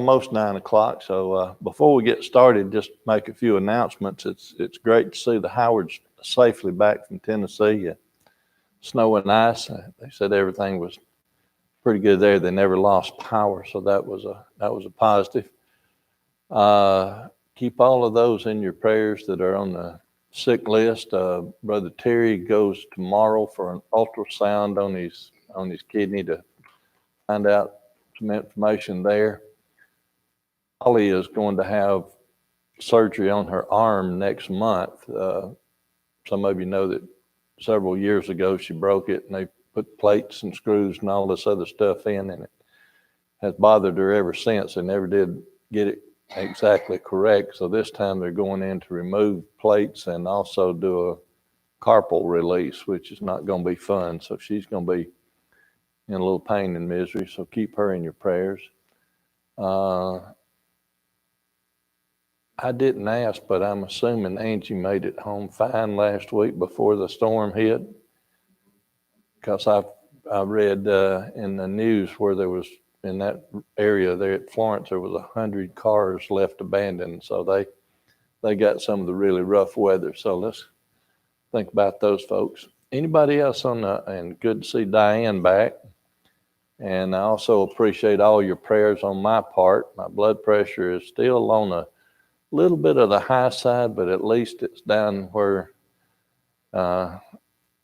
almost 9 o'clock. So before we get started, just make a few announcements. It's great to see the Howards safely back from Tennessee. Snow and ice. They said everything was pretty good there. They never lost power, so that was a positive. Keep all of those in your prayers that are on the sick list. Brother Terry goes tomorrow for an ultrasound on his kidney to find out some information there. Holly is going to have surgery on her arm next month. Some of you know that several years ago she broke it, and they put plates and screws and all this other stuff in, and it has bothered her ever since. They never did get it exactly correct. So this time they're going in to remove plates and also do a carpal release, which is not going to be fun. So she's going to be in a little pain and misery. So keep her in your prayers. I didn't ask, but I'm assuming Angie made it home fine last week before the storm hit. Because I read in the news where there was, in that area there at Florence, there was 100 cars left abandoned. So they got some of the really rough weather. So let's think about those folks. Anybody else and good to see Diane back. And I also appreciate all your prayers on my part. My blood pressure is still on a little bit of the high side, but at least it's down where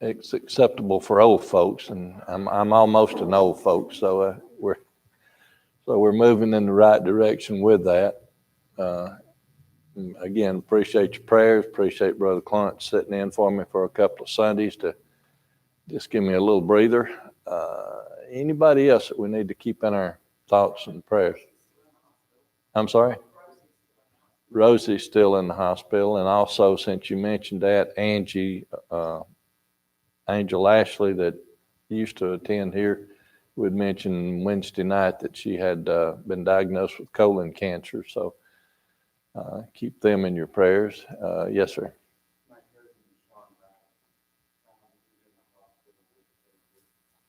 it's acceptable for old folks, and I'm almost an old folks, so we're moving in the right direction with that. Again, appreciate your prayers. Appreciate Brother Clunt sitting in for me for a couple of Sundays to just give me a little breather. Anybody else that we need to keep in our thoughts and prayers? I'm sorry? Rosie's still in the hospital, and also, since you mentioned that, Angel Ashley, that used to attend here, would mention Wednesday night that she had been diagnosed with colon cancer. So keep them in your prayers. Yes, sir.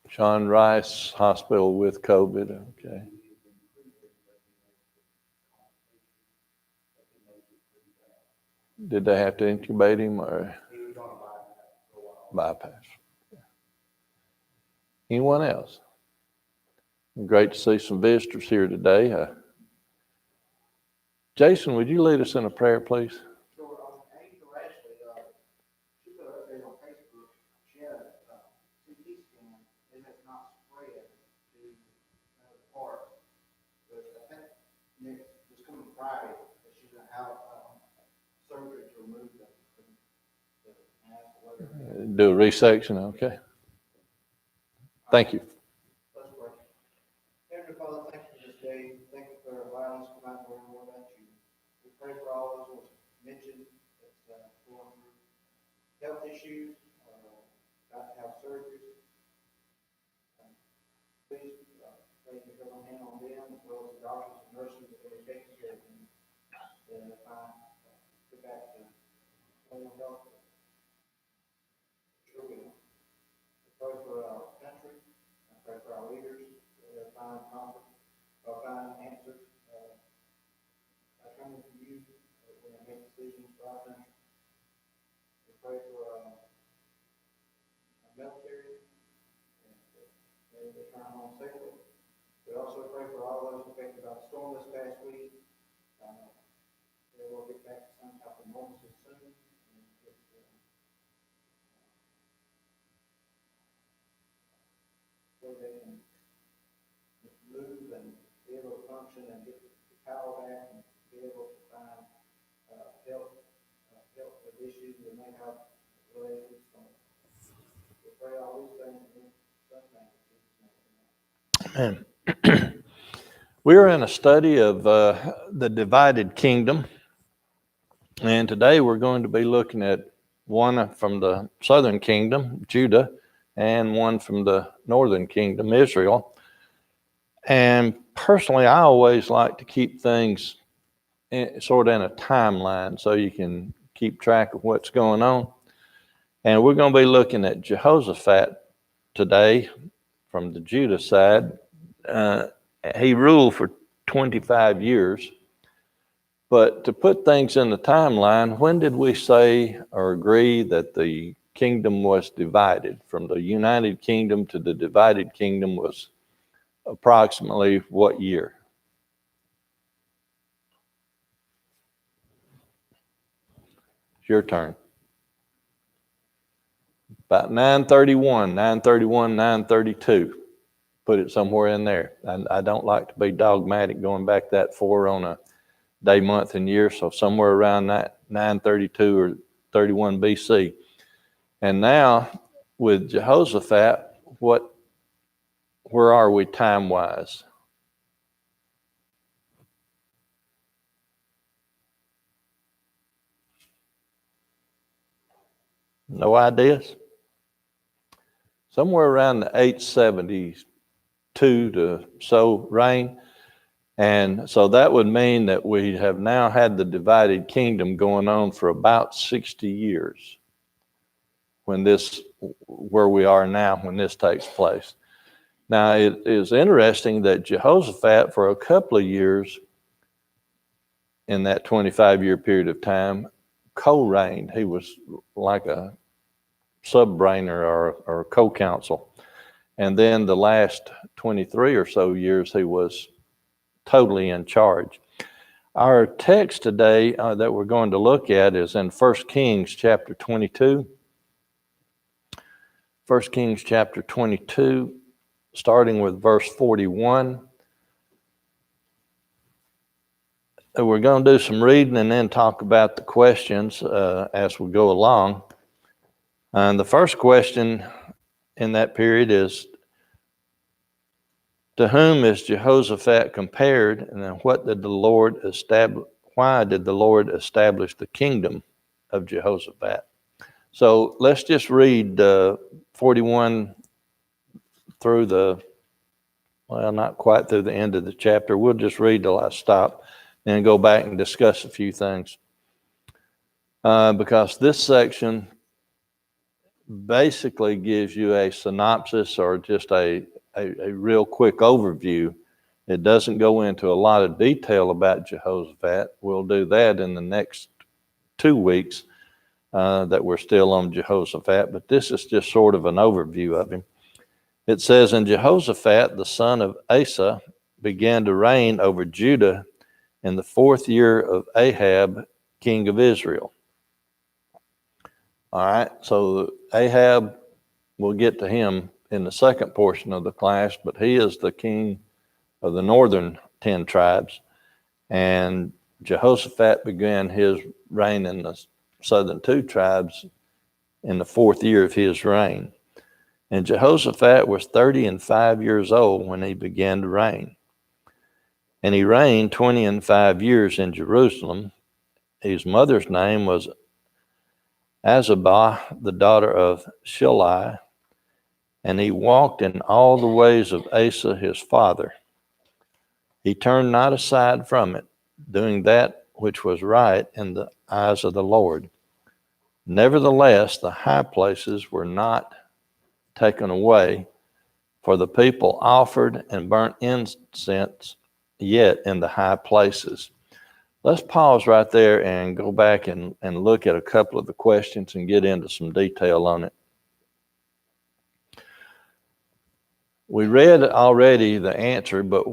Sean Rice Hospital with COVID. Okay. Did they have to intubate him or bypass? Anyone else? Great to see some visitors here today. Jason, would you lead us in a prayer, please? Sure. Angel Ashley, she put up there on Facebook, she had a CT scan. It has not spread to the part. But I think this coming Friday, that she's going to have surgery to remove the mass or whatever. Do a resection, okay. Thank you. Let's pray. Heavenly Father, thank you for this day. Thank you for allowing us to come out and learn more about you. We pray for all those who mentioned that's going through health issues, about to have surgery. Please pray to go on hand on them, as well as the doctors and nurses that are taking care of them. And get back to normal health. Sure we will. We pray for our country. I pray for our leaders. They'll find comfort. They'll find answers. I come to you when I make decisions for our country. We pray for our military, and they return home safely. We also pray for all those affected by the storm this past week. They will get back to some type of normalcy soon. And get, so they can move and be able to function and get the power back and be able to find health issues that may have related to storm. We pray all these things in Jesus' name. Amen. We're in a study of the divided kingdom, and today we're going to be looking at one from the southern kingdom, Judah, and one from the northern kingdom, Israel. And personally, I always like to keep things sort of in a timeline so you can keep track of what's going on. And we're going to be looking at Jehoshaphat today from the Judah side. He ruled for 25 years. But to put things in the timeline, when did we say or agree that the kingdom was divided? From the United Kingdom to the divided kingdom was approximately what year? It's your turn. About 931, 932. Put it somewhere in there. I don't like to be dogmatic going back that far on a day, month, and year, so somewhere around that 932 or 31 BC. And now with Jehoshaphat, where are we time-wise? No ideas? Somewhere around the 872 to so reign. And so that would mean that we have now had the divided kingdom going on for about 60 years where we are now when this takes place. Now, it is interesting that Jehoshaphat, for a couple of years in that 25-year period of time, co-reigned. He was like a sub-reigner or a co-counsel. And then the last 23 or so years, he was totally in charge. Our text today that we're going to look at is in 1 Kings chapter 22. 1 Kings chapter 22, starting with verse 41. We're going to do some reading and then talk about the questions as we go along. And the first question in that period is, to whom is Jehoshaphat compared, and then why did the Lord establish the kingdom of Jehoshaphat? So let's just read 41 through not quite through the end of the chapter. We'll just read till I stop and go back and discuss a few things. Because this section basically gives you a synopsis or just a real quick overview. It doesn't go into a lot of detail about Jehoshaphat. We'll do that in the next 2 weeks that we're still on Jehoshaphat, but this is just sort of an overview of him. It says, and Jehoshaphat, the son of Asa, began to reign over Judah in the 4th year of Ahab, king of Israel. All right, so Ahab, we'll get to him in the second portion of the class, but he is the king of the northern 10 tribes. And Jehoshaphat began his reign in the southern 2 tribes in the 4th year of his reign. And Jehoshaphat was 35 years old when he began to reign. And he reigned 25 years in Jerusalem. His mother's name was Azabah, the daughter of Shilai, and he walked in all the ways of Asa his father. He turned not aside from it, doing that which was right in the eyes of the Lord. Nevertheless, the high places were not taken away, for the people offered and burnt incense yet in the high places. Let's pause right there and go back and look at a couple of the questions and get into some detail on it. We read already the answer, but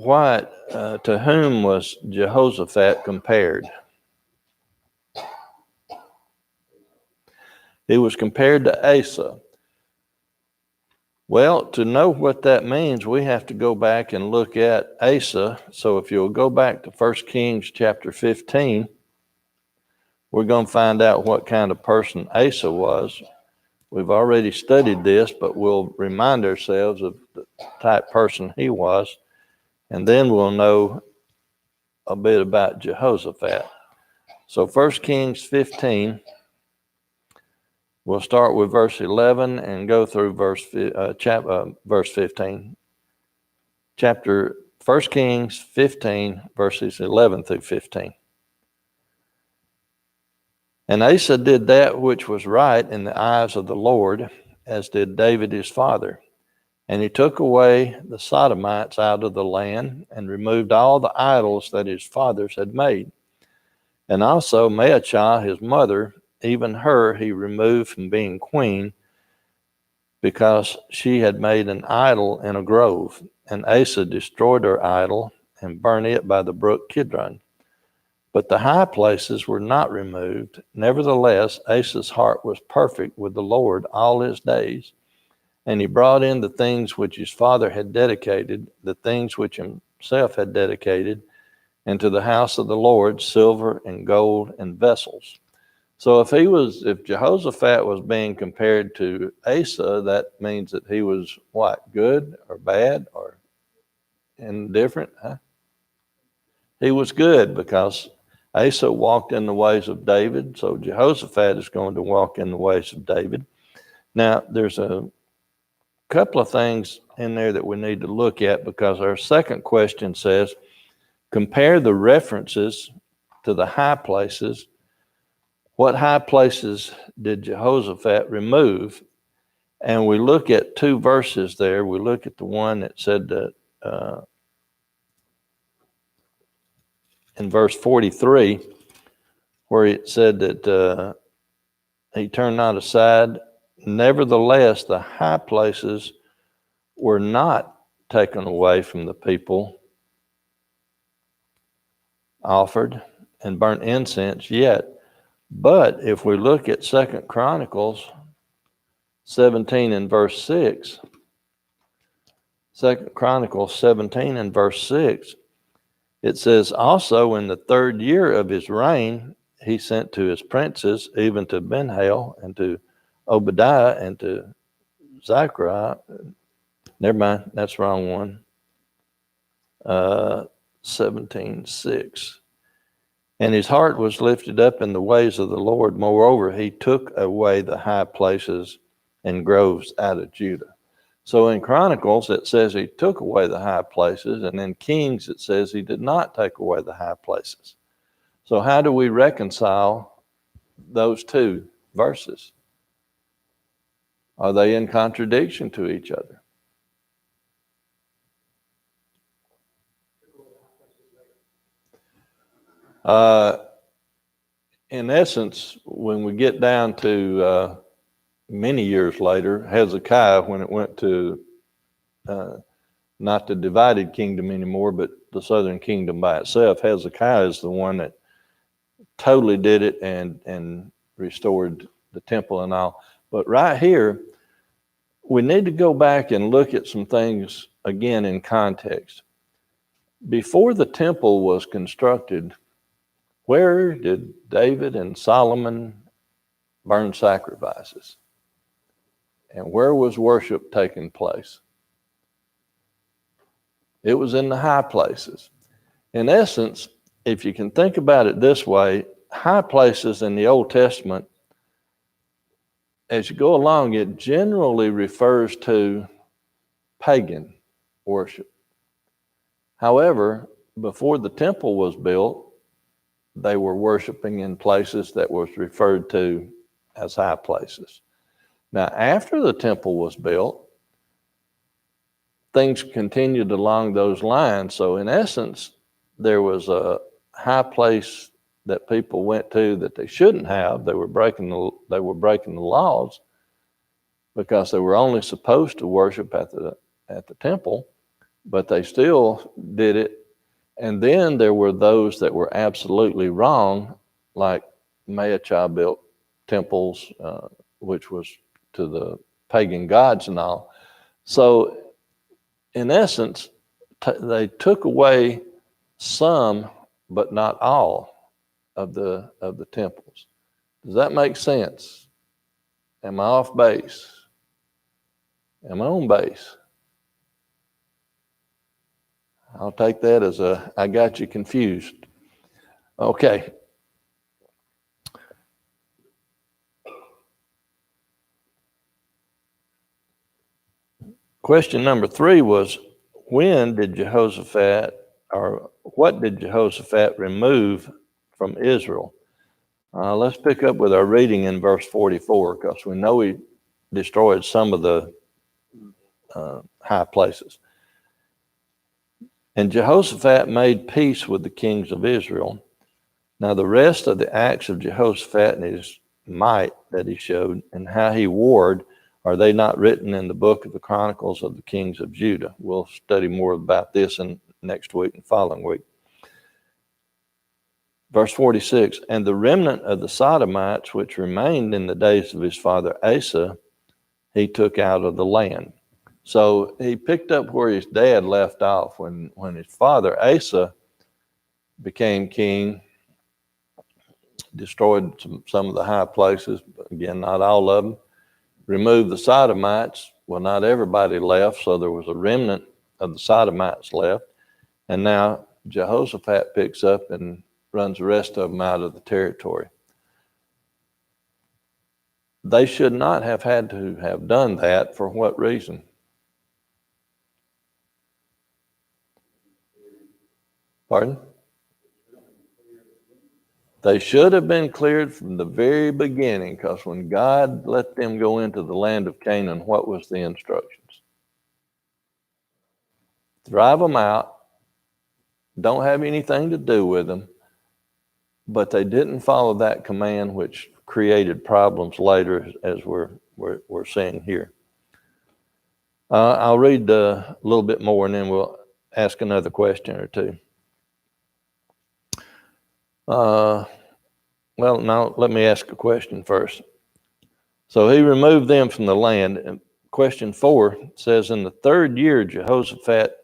to whom was Jehoshaphat compared? He was compared to Asa. Well, to know what that means, we have to go back and look at Asa. So if you'll go back to 1 Kings chapter 15, we're going to find out what kind of person Asa was. We've already studied this, but we'll remind ourselves of the type person he was, and then we'll know a bit about Jehoshaphat. So 1 Kings 15, we'll start with verse 11 and go through verse 15. 1 Kings 15, verses 11 through 15. And Asa did that which was right in the eyes of the Lord, as did David his father. And he took away the Sodomites out of the land and removed all the idols that his fathers had made. And also Maachah, his mother, even her he removed from being queen because she had made an idol in a grove. And Asa destroyed her idol and burned it by the brook Kidron. But the high places were not removed. Nevertheless, Asa's heart was perfect with the Lord all his days. And he brought in the things which his father had dedicated, the things which himself had dedicated, into the house of the Lord, silver and gold and vessels. So if Jehoshaphat was being compared to Asa, that means that he was what? Good or bad or indifferent? Huh? He was good because Asa walked in the ways of David, so Jehoshaphat is going to walk in the ways of David. Now, there's a couple of things in there that we need to look at because our second question says, compare the references to the high places. What high places did Jehoshaphat remove? And we look at two verses there. We look at the one that said that in verse 43, where it said that he turned not aside. Nevertheless, the high places were not taken away from the people, offered and burnt incense yet. But if we look at 2 Chronicles 17 and verse 6, 2 Chronicles 17 and verse 6, it says, also in the 3rd year of his reign, he sent to his princes, even to Ben-Hail and to Obadiah and to Zechariah. Never mind, that's the wrong one. 17:6. And his heart was lifted up in the ways of the Lord. Moreover, he took away the high places and groves out of Judah. So in Chronicles, it says he took away the high places, and in Kings, it says he did not take away the high places. So how do we reconcile those two verses? Are they in contradiction to each other? In essence, when we get down to many years later, Hezekiah, when it went to not the divided kingdom anymore, but the southern kingdom by itself, Hezekiah is the one that totally did it and restored the temple and all. But right here, we need to go back and look at some things again in context. Before the temple was constructed, where did David and Solomon burn sacrifices? And where was worship taking place? It was in the high places. In essence, if you can think about it this way, high places in the Old Testament, as you go along, it generally refers to pagan worship. However, before the temple was built, they were worshiping in places that was referred to as high places. Now, after the temple was built, things continued along those lines. So in essence, there was a high place that people went to that they shouldn't have. They were breaking the laws because they were only supposed to worship at the temple, but they still did it. And then there were those that were absolutely wrong, like Maachah built temples, which was to the pagan gods and all. So in essence, they took away some, but not all of the temples. Does that make sense? Am I off base? Am I on base? I'll take that as I got you confused. Okay. Question number 3 was, when did Jehoshaphat, or what did Jehoshaphat remove from Israel? Let's pick up with our reading in verse 44, because we know he destroyed some of the high places. And Jehoshaphat made peace with the kings of Israel. Now the rest of the acts of Jehoshaphat and his might that he showed and how he warred, are they not written in the book of the Chronicles of the kings of Judah? We'll study more about this in next week and following week. Verse 46, and the remnant of the Sodomites which remained in the days of his father Asa, he took out of the land. So he picked up where his dad left off. When his father Asa became king, destroyed some of the high places, but again, not all of them. Removed the Sodomites. Well, not everybody left, so there was a remnant of the Sodomites left. And now Jehoshaphat picks up and runs the rest of them out of the territory. They should not have had to have done that. For what reason? Pardon? They should have been cleared from the very beginning, because when God let them go into the land of Canaan, what was the instructions? Drive them out. Don't have anything to do with them. But they didn't follow that command, which created problems later, as we're seeing here. I'll read a little bit more, and then we'll ask another question or two. Well, now let me ask a question first. So he removed them from the land. And question 4 says, in the 3rd year, Jehoshaphat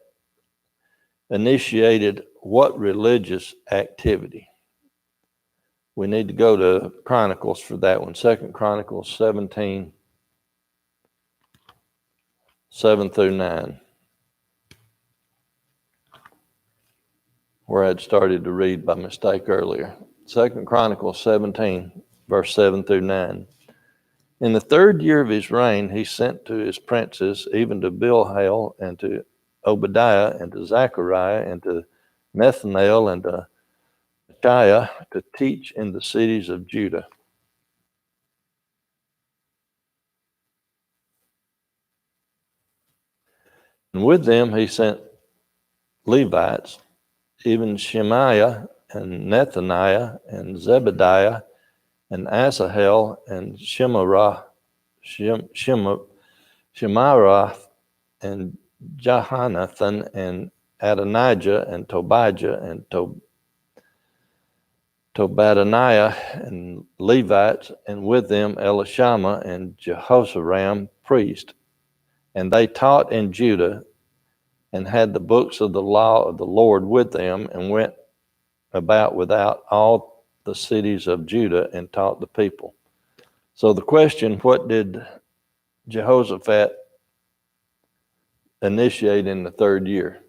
initiated what religious activity? We need to go to Chronicles for that one. 2 Chronicles 17, 7 through 9. Where I'd started to read by mistake earlier. 2 Chronicles 17, verse 7 through 9. In the 3rd year of his reign, he sent to his princes, even to Bilhah and to Obadiah and to Zechariah and to Nethanel and to Micaiah, to teach in the cities of Judah. And with them he sent Levites, even Shemaiah and Nethaniah and Zebediah and Asahel and Shemarath and Jehonathan and Adonijah and Tobijah and Tobadaniah and Levites, and with them Elishama and Jehoshaphat priest. And they taught in Judah and had the books of the law of the Lord with them, and went about without all the cities of Judah and taught the people. So the question, what did Jehoshaphat initiate in the 3rd year?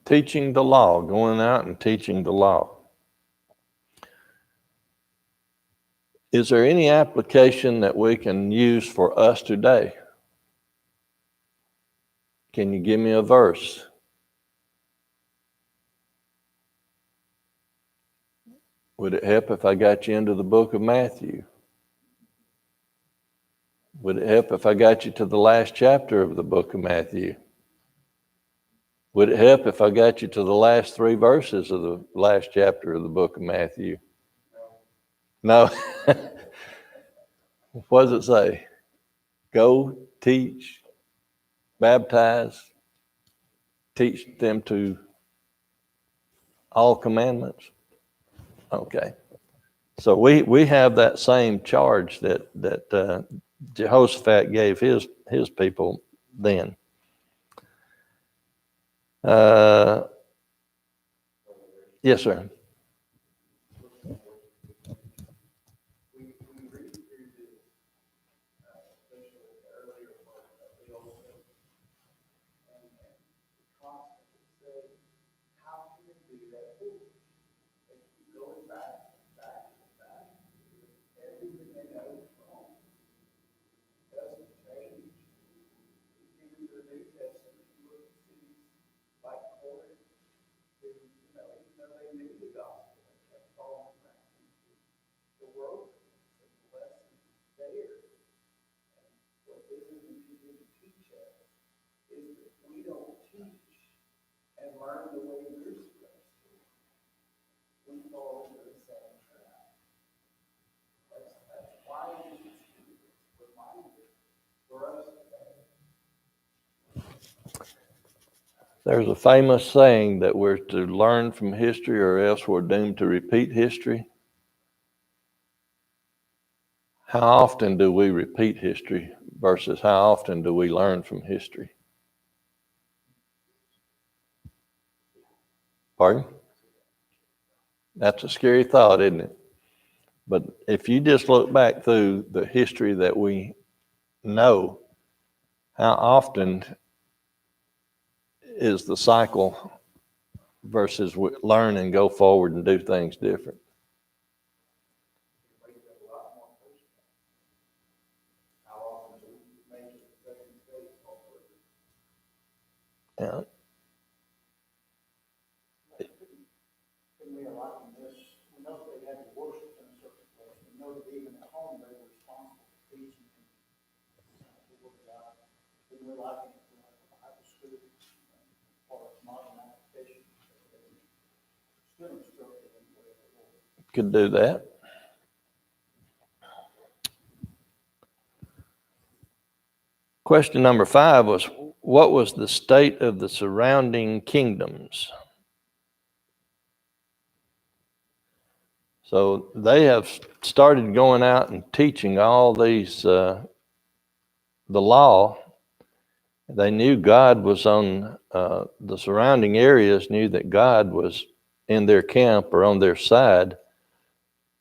Teaching the law, going out and teaching the law. Is there any application that we can use for us today? Can you give me a verse? Would it help if I got you into the book of Matthew? Would it help if I got you to the last chapter of the book of Matthew? Would it help if I got you to the last 3 verses of the last chapter of the book of Matthew? No. What does it say? Go, teach, baptize, teach them to all commandments. Okay. So we have that same charge that Jehoshaphat gave his people then. Yes, sir. There's a famous saying that we're to learn from history or else we're doomed to repeat history. How often do we repeat history versus how often do we learn from history? Pardon? That's a scary thought, isn't it? But if you just look back through the history that we know, how often is the cycle versus learn and go forward and do things different? Yeah. Can we liken this? We know that they had to worship in a certain place. We know that even at home they were responsible for teaching the word of God. Can we liken it to like a Bible school or a modern application? Still instructed in the way of the Lord. Could do that. Question number 5 was, what was the state of the surrounding kingdoms? So they have started going out and teaching all these, the law. They knew God was on, the surrounding areas knew that God was in their camp or on their side.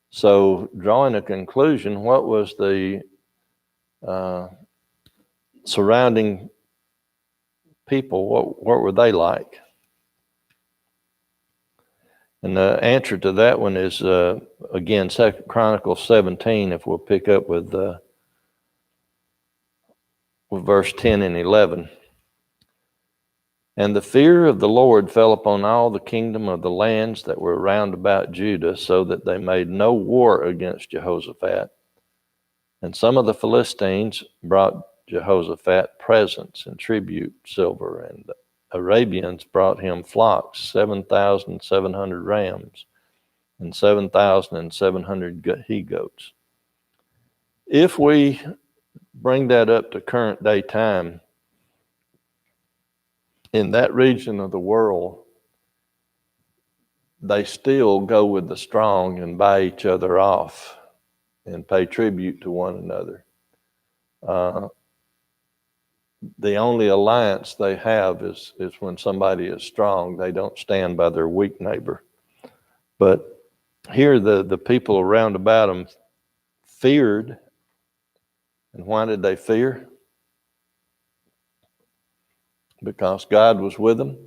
So drawing a conclusion, what was the surrounding people? What were they like? And the answer to that one is, again, 2 Chronicles 17, if we'll pick up with verse 10 and 11. And the fear of the Lord fell upon all the kingdom of the lands that were round about Judah, so that they made no war against Jehoshaphat. And some of the Philistines brought Jehoshaphat presents and tribute, silver, and Arabians brought him flocks, 7,700 rams, and 7,700 he-goats. If we bring that up to current day time, in that region of the world, they still go with the strong and buy each other off and pay tribute to one another. The only alliance they have is when somebody is strong. They don't stand by their weak neighbor. But here the people around about them feared. And why did they fear? Because God was with them,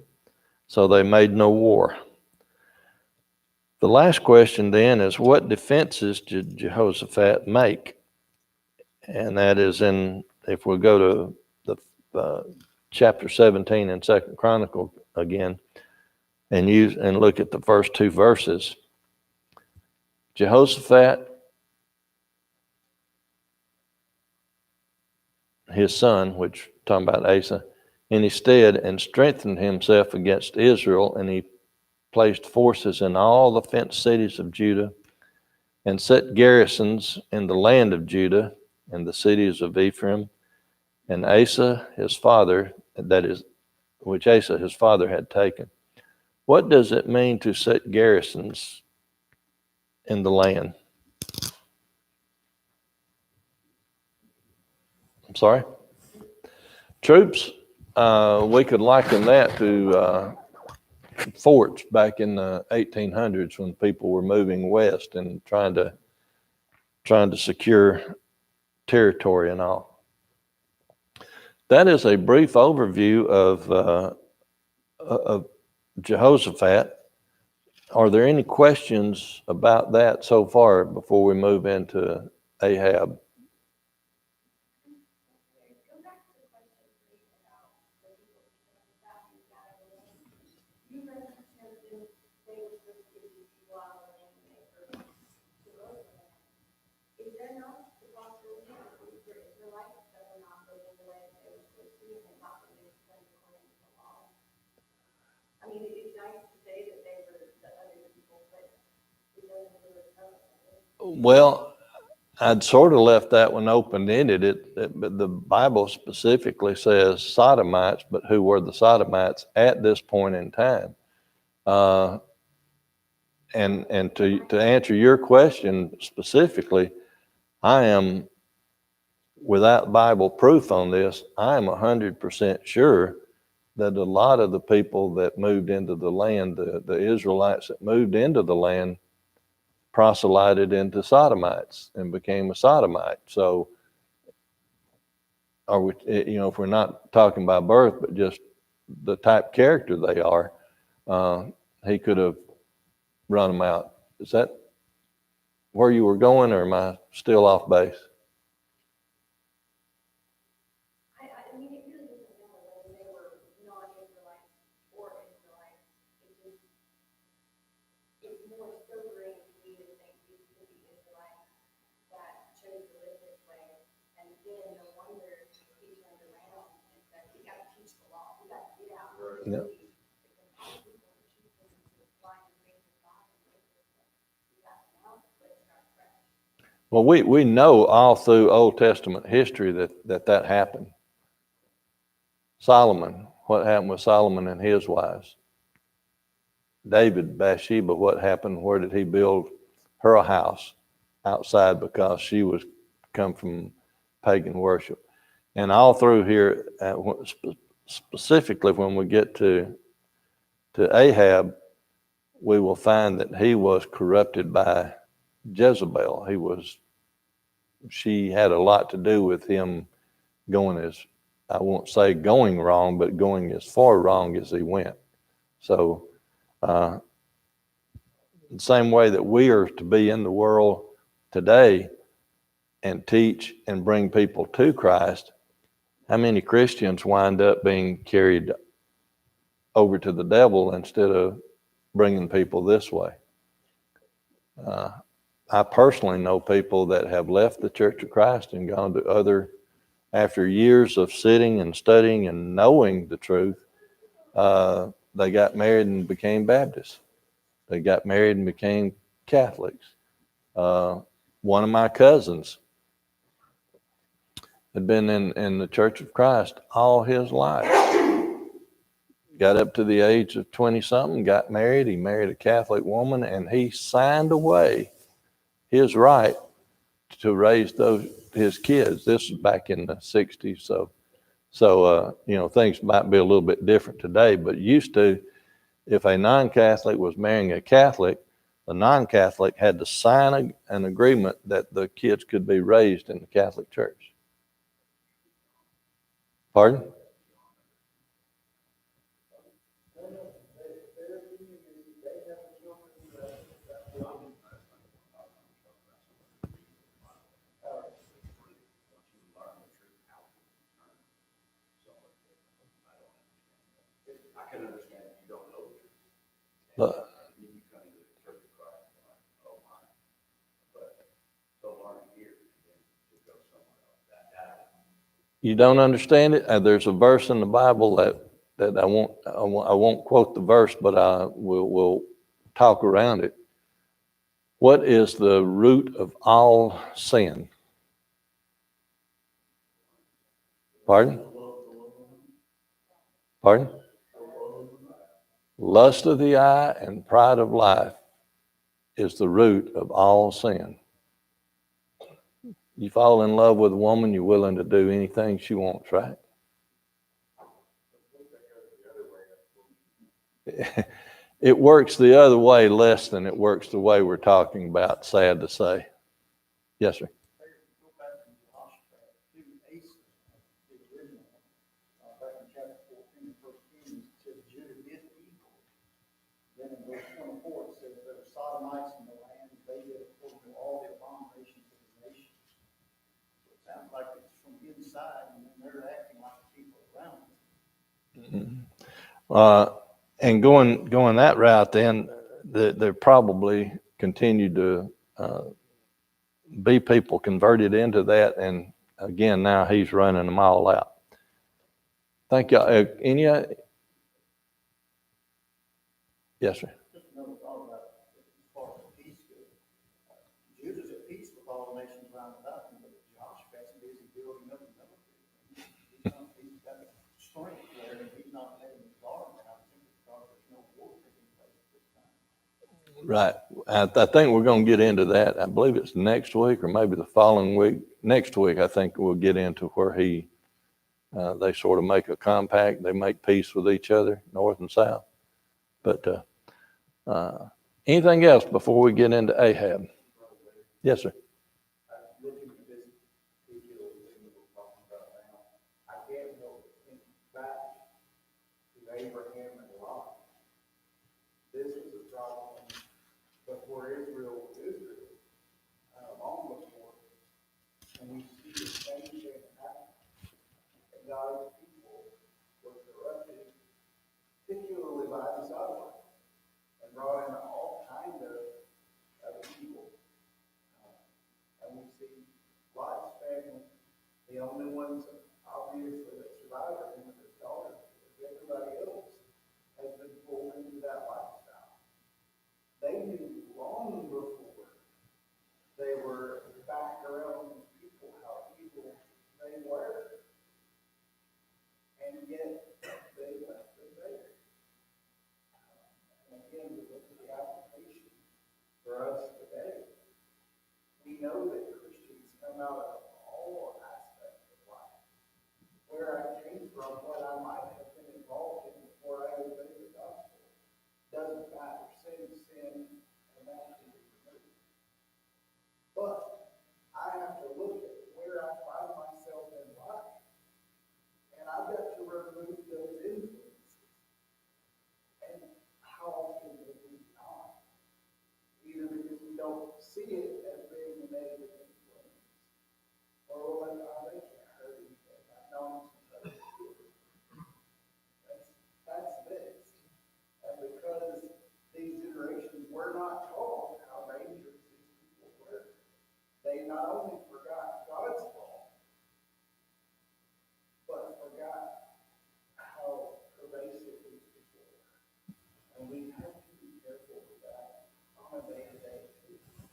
so they made no war. The last question then is, what defenses did Jehoshaphat make? And that is if we go to the chapter 17 in 2 Chronicle again, and look at the first 2 verses. Jehoshaphat, his son, which talking about Asa, in his stead, and strengthened himself against Israel, and he placed forces in all the fenced cities of Judah, and set garrisons in the land of Judah, and the cities of Ephraim, and Asa his father, which Asa his father had taken. What does it mean to set garrisons in the land? I'm sorry? Troops, we could liken that to forts back in the 1800s when people were moving west and trying to secure territory and all. That is a brief overview of Jehoshaphat. Are there any questions about that so far before we move into Ahab? Well, I'd sort of left that one open-ended. But the Bible specifically says Sodomites, but who were the Sodomites at this point in time? And to answer your question specifically, I am, without Bible proof on this, I am 100% sure that a lot of the people that moved into the land, the Israelites that moved into the land, proselyted into Sodomites and became a Sodomite. So, are we, if we're not talking by birth, but just the type of character they are, he could have run them out. Is that where you were going, or am I still off base? I mean, it really doesn't matter whether they were non-Israelites or Israelites. It's more sobering to me to think these could be Israelites that chose to live this way. And then no wonder he turned around and said, we got to teach the law. We got to get out. Yeah. Because all people are choosing to blind the faith of God and live this way. We got to now, let's start fresh. Well, we know all through Old Testament history that happened. Solomon, what happened with Solomon and his wives? David, Bathsheba, what happened? Where did he build her a house? Outside, because she was come from pagan worship. And all through here, specifically when we get to Ahab, we will find that he was corrupted by Jezebel. She had a lot to do with him going as, I won't say going wrong, but going as far wrong as he went. So, the same way that we are to be in the world today and teach and bring people to Christ, how many Christians wind up being carried over to the devil instead of bringing people this way? I personally know people that have left the Church of Christ and gone to other, after years of sitting and studying and knowing the truth, they got married and became Baptists. They got married and became Catholics. One of my cousins had been in the Church of Christ all his life. Got up to the age of 20-something, got married. He married a Catholic woman, and he signed away his right to raise his kids. This is back in the 60s. So things might be a little bit different today, but used to, if a non-Catholic was marrying a Catholic, the non-Catholic had to sign an agreement that the kids could be raised in the Catholic Church. Pardon? Look, you don't understand it? There's a verse in the Bible that I won't quote the verse, but I will talk around it. What is the root of all sin? Pardon? Pardon? Lust of the eye and pride of life is the root of all sin. You fall in love with a woman, you're willing to do anything she wants, right? It works the other way less than it works the way we're talking about, sad to say. Yes, sir. Go back to Jehoshaphat, to Asa, the original, back in chapter 14, 1 Kings, it says Judah did evil. Then in verse 24, it says there were Sodomites in the land, they did according to all the abominations of the nation. So it sounds like it's from inside, and then they're acting like the people around them. And going that route, then there probably continued to be people converted into that, and again now he's running them all out. Thank you. Yes, sir. Just another thought about as far as peace goes. Judah's at peace with all the nations around strength there, and he's not letting his guard down, simply because there's no war taking place at this time. Right. I think we're going to get into that. I believe it's next week or maybe the following week. Next week, I think we'll get into where they sort of make a compact. They make peace with each other, north and south. But anything else before we get into Ahab? Yes, sir. Looking at this particular thing that we're talking about now, I can't help but think back to Abraham and Lot. This was a problem before Israel was Israel, long before, and we see the same thing happen. And God's people were corrupted, particularly by the Sodomites, and brought in all kinds of evil. And we see Lot's family, the only ones obviously that survived are him and his daughter, because everybody else has been pulled into that lifestyle. They knew long before they were back around these people how evil they were, and yet they left them there. And again, we look at the application for us today. We know that Christians come out of all aspects of life. Where I came from, what I might have been involved in before I obeyed the gospel, doesn't matter. Sin is sin, and that can be removed. But I have to look at where I find myself in life, and I've got to remove those influences. And how often do we not? Either because we don't see it as being a negative influence, or like, oh, they can't hurt anything. I've known some other people. That's this. And because these generations were not taught how dangerous these people were, they not only forgot God's law, but forgot how pervasive these people were. And we have to be careful with that on a day-to-day basis.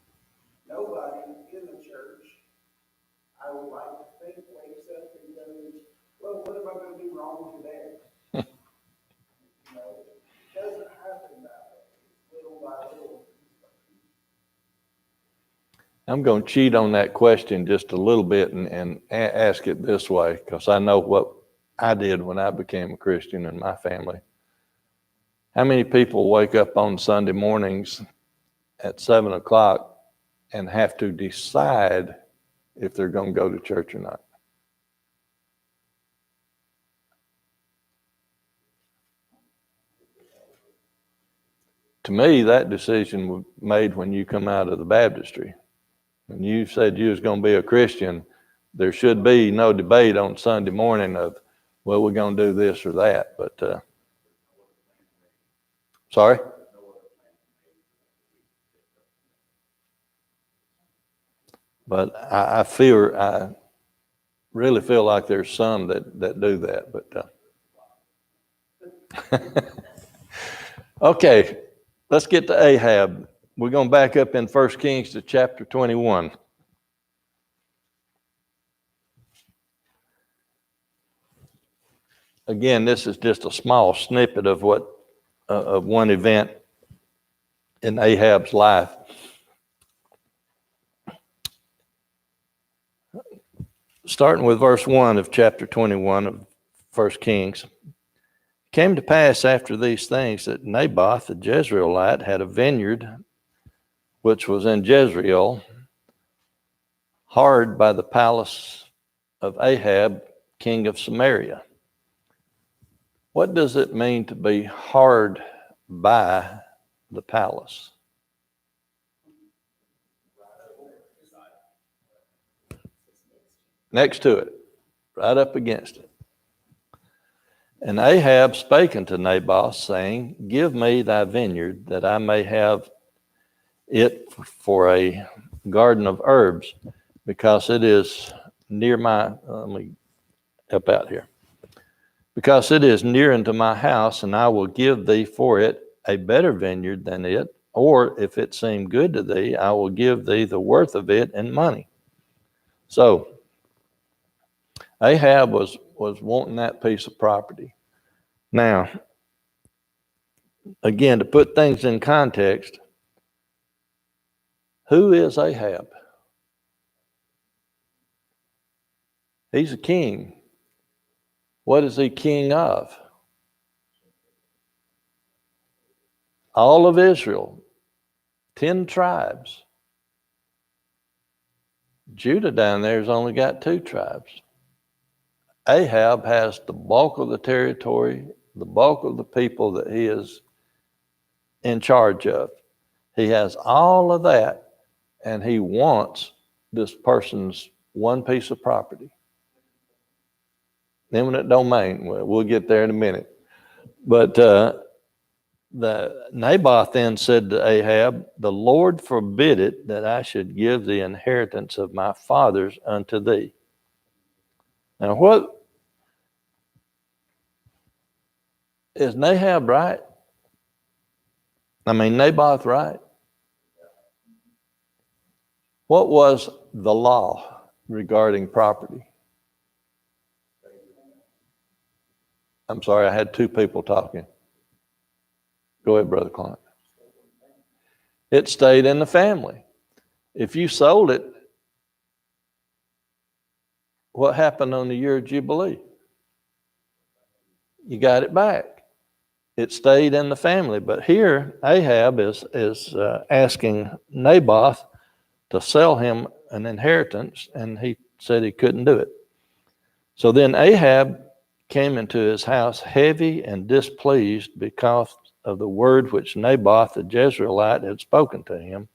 Nobody in the church, I would like to think, wakes up and goes, well, what am I going to do wrong today? You know, it doesn't happen that way. It's little by little. I'm going to cheat on that question just a little bit and ask it this way, because I know what I did when I became a Christian in my family. How many people wake up on Sunday mornings at 7 o'clock and have to decide if they're going to go to church or not? To me, that decision was made when you come out of the baptistry. When you said you was going to be a Christian, there should be no debate on Sunday morning of, well, we're going to do this or that. But, sorry? But I really feel like there's some that do that. But okay, let's get to Ahab. We're going to back up in 1 Kings to chapter 21. Again, this is just a small snippet of of one event in Ahab's life. Starting with verse 1 of chapter 21 of 1 Kings. It came to pass after these things that Naboth the Jezreelite had a vineyard which was in Jezreel, hard by the palace of Ahab, king of Samaria. What does it mean to be hard by the palace? Next to it, right up against it. And Ahab spake unto Naboth, saying, Give me thy vineyard, that I may have it for a garden of herbs, because it is near my, let me help out here. Because it is near unto my house, and I will give thee for it a better vineyard than it, or if it seem good to thee, I will give thee the worth of it in money. So Ahab was was wanting that piece of property. Now, again, to put things in context, who is Ahab? He's a king. What is he king of? All of Israel, 10 tribes. Judah down there has only got 2 tribes. Ahab has the bulk of the territory, the bulk of the people that he is in charge of. He has all of that, and he wants this person's one piece of property. Eminent domain. We'll get there in a minute. But the Naboth then said to Ahab, "The Lord forbid it that I should give the inheritance of my fathers unto thee." Now, what is Naboth right? Naboth right? What was the law regarding property? I'm sorry, I had 2 people talking. Go ahead, Brother Clark. It stayed in the family. If you sold it, what happened on the year of Jubilee? You got it back. It stayed in the family. But here, Ahab is asking Naboth to sell him an inheritance, and he said he couldn't do it. So then Ahab came into his house heavy and displeased because of the word which Naboth the Jezreelite had spoken to him.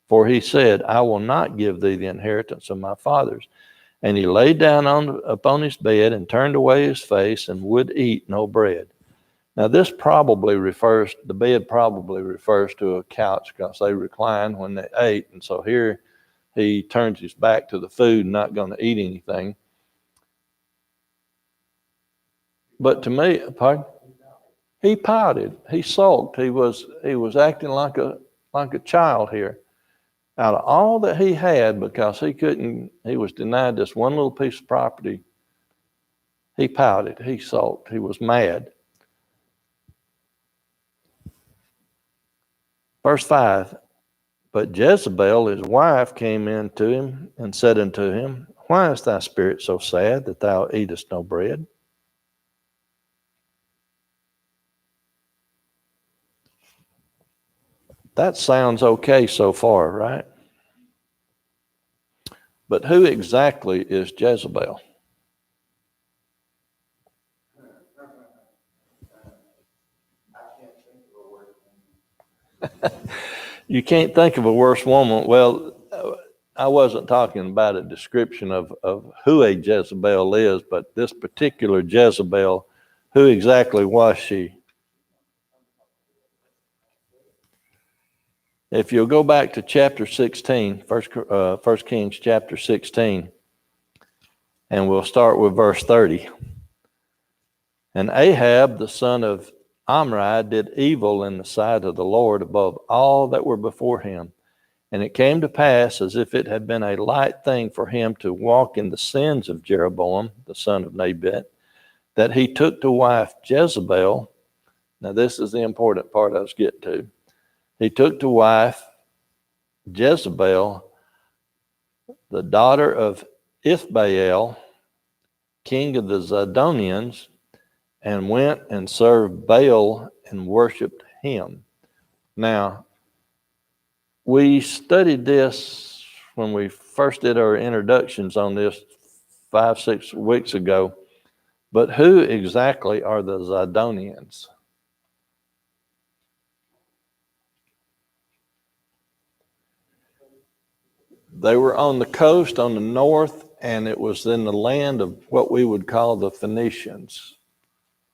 For he said, "I will not give thee the inheritance of my fathers." And he lay down upon his bed and turned away his face and would eat no bread. Now the bed probably refers to a couch because they reclined when they ate. And so here he turns his back to the food, not going to eat anything. But to me, pardon? He pouted. He sulked. He was acting like a child here. Out of all that he had, because he was denied this one little piece of property, he pouted. He sulked. He was mad. Verse 5, but Jezebel, his wife, came in to him and said unto him, "Why is thy spirit so sad that thou eatest no bread?" That sounds okay so far, right? But who exactly is Jezebel? You can't think of a worse woman. Well, I wasn't talking about a description of who a Jezebel is, but this particular Jezebel, who exactly was she? If you'll go back to chapter 16, 1 Kings chapter 16, and we'll start with verse 30. And Ahab, the son of Omri, did evil in the sight of the Lord above all that were before him. And it came to pass, as if it had been a light thing for him to walk in the sins of Jeroboam, the son of Nebat, that he took to wife Jezebel. Now this is the important part I was getting to. He took to wife Jezebel, the daughter of Ithbaal, king of the Zidonians, and went and served Baal and worshiped him. Now, we studied this when we first did our introductions on this 5-6 weeks ago, but who exactly are the Zidonians? They were on the coast on the north, and it was in the land of what we would call the Phoenicians.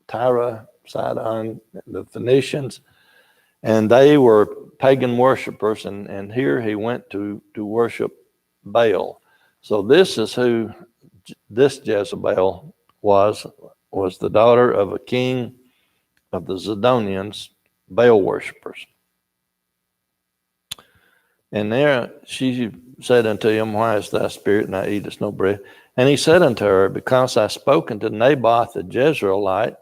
Tyre, Sidon, the Phoenicians, and they were pagan worshipers, and here he went to worship Baal. So this is who this Jezebel was the daughter of a king of the Zidonians, Baal worshipers. And there she said unto him, "Why is thy spirit not eatest no bread?" And he said unto her, Because I spoke unto Naboth the Jezreelite,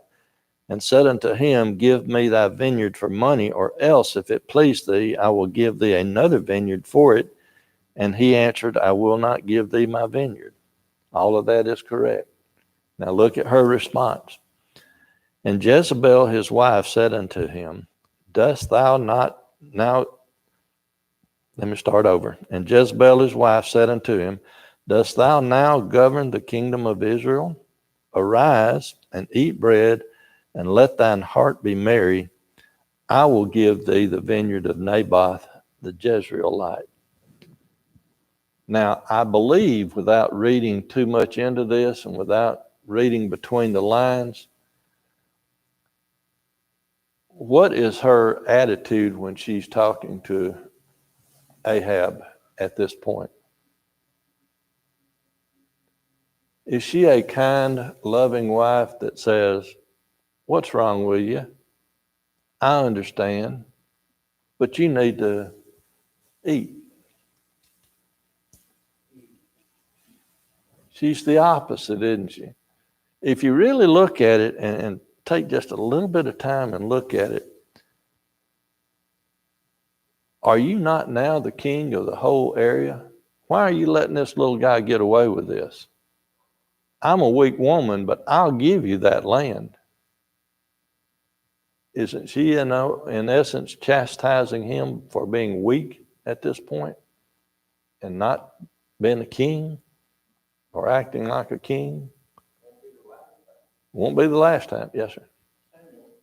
and said unto him, Give me thy vineyard for money, or else, if it please thee, I will give thee another vineyard for it. And he answered, I will not give thee my vineyard. All of that is correct. Now look at her response. And Jezebel his wife said unto him, Dost thou not now, let me start over. And Jezebel his wife said unto him, Dost thou now govern the kingdom of Israel? Arise and eat bread, and let thine heart be merry. I will give thee the vineyard of Naboth the Jezreelite. Now, I believe, without reading too much into this and without reading between the lines, what is her attitude when she's talking to Ahab at this point? Is she a kind, loving wife that says, What's wrong with you? I understand, but you need to eat. She's the opposite, isn't she? If you really look at it and take just a little bit of time and look at it, are you not now the king of the whole area? Why are you letting this little guy get away with this? I'm a weak woman, but I'll give you that land. Isn't she, in essence, chastising him for being weak at this point and not being a king or acting like a king? Won't be the last time. Yes, sir. Samuel,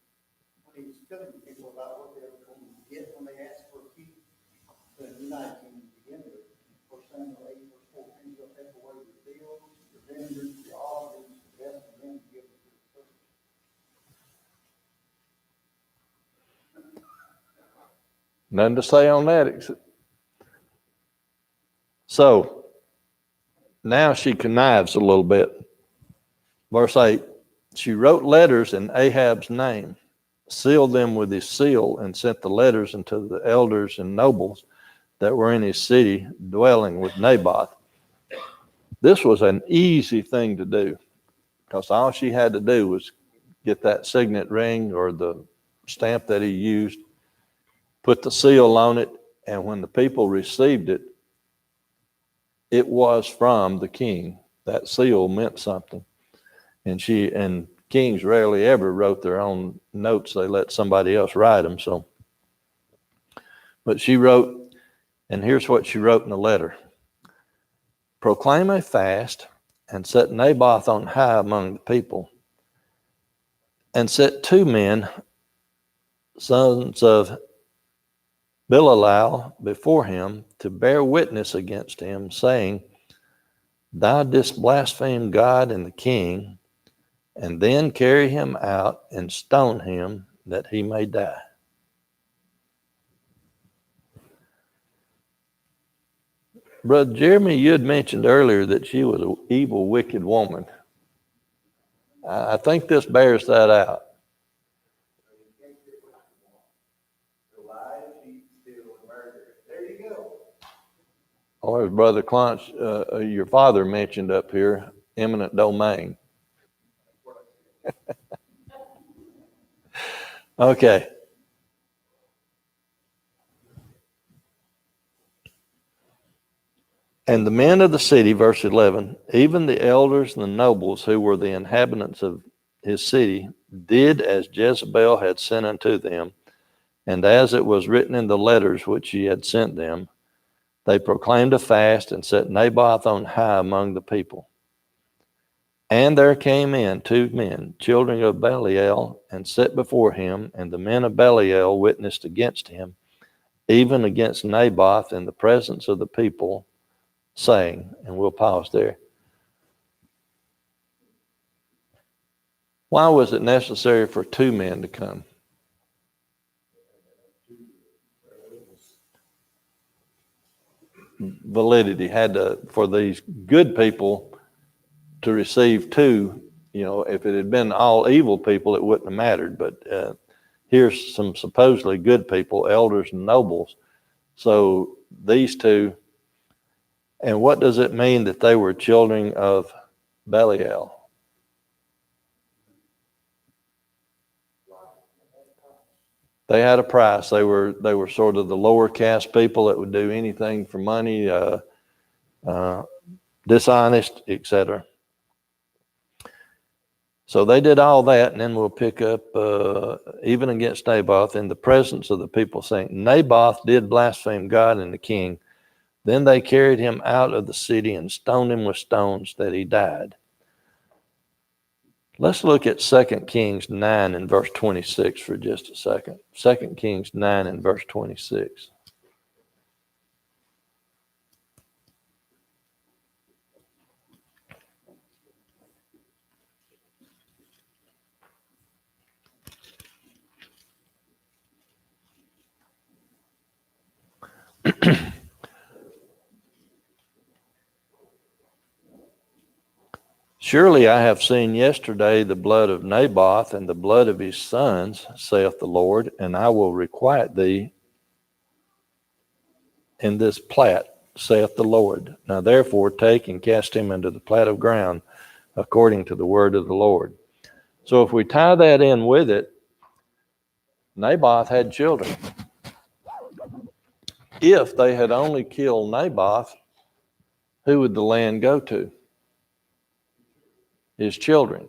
when he was telling people about what they were going to get when they asked for a king, the United Kingdom to begin with, for Samuel 8, verse 14, he'll take away your fields, your vineyards, your olives, the best of them to give it to the servants. Nothing to say on that. So now she connives a little bit. Verse 8, she wrote letters in Ahab's name, sealed them with his seal, and sent the letters unto the elders and nobles that were in his city, dwelling with Naboth. This was an easy thing to do, because all she had to do was get that signet ring or the stamp that he used, put the seal on it, and when the people received it, it was from the king. That seal meant something. And kings rarely ever wrote their own notes. They let somebody else write them. But she wrote, and here's what she wrote in the letter. Proclaim a fast and set Naboth on high among the people, and set 2 men, sons of Bilalel, before him to bear witness against him, saying, Thou didst blaspheme God and the king, and then carry him out and stone him that he may die. Brother Jeremy, you had mentioned earlier that she was an evil, wicked woman. I think this bears that out. There you go. Or as Brother Clance, your father mentioned up here, eminent domain. Okay. And the men of the city, verse 11, even the elders and the nobles who were the inhabitants of his city, did as Jezebel had sent unto them, and as it was written in the letters which she had sent them. They proclaimed a fast and set Naboth on high among the people. And there came in 2 men, children of Belial, and set before him, and the men of Belial witnessed against him, even against Naboth in the presence of the people, saying, and we'll pause there. Why was it necessary for 2 men to come? Validity had to, for these good people to receive 2. If it had been all evil people, it wouldn't have mattered. But here's some supposedly good people, elders and nobles. So these 2, and what does it mean that they were children of Belial. They had a price. They were sort of the lower caste people that would do anything for money, dishonest, etc. So they did all that, and then we'll pick up even against Naboth in the presence of the people, saying, Naboth did blaspheme God and the king. Then they carried him out of the city and stoned him with stones that he died. Let's look at 2 Kings 9 and verse 26 for just a second. 2 Kings 9 and verse 26. Surely I have seen yesterday the blood of Naboth and the blood of his sons, saith the Lord, and I will requite thee in this plat, saith the Lord. Now therefore take and cast him into the plat of ground, according to the word of the Lord. So if we tie that in with it, Naboth had children. If they had only killed Naboth, who would the land go to? His children.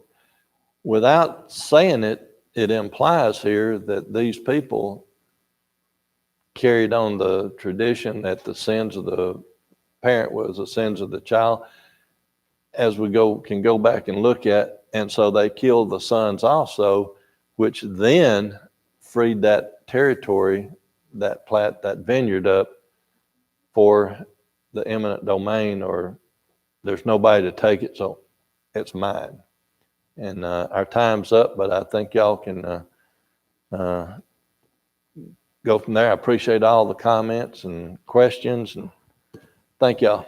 Without saying it, it implies here that these people carried on the tradition that the sins of the parent was the sins of the child, as we can go back and look at. And so they killed the sons also, which then freed that territory, that plat, that vineyard up for the eminent domain, or there's nobody to take it, so it's mine. And our time's up, but I think y'all can go from there. I appreciate all the comments and questions, and thank y'all.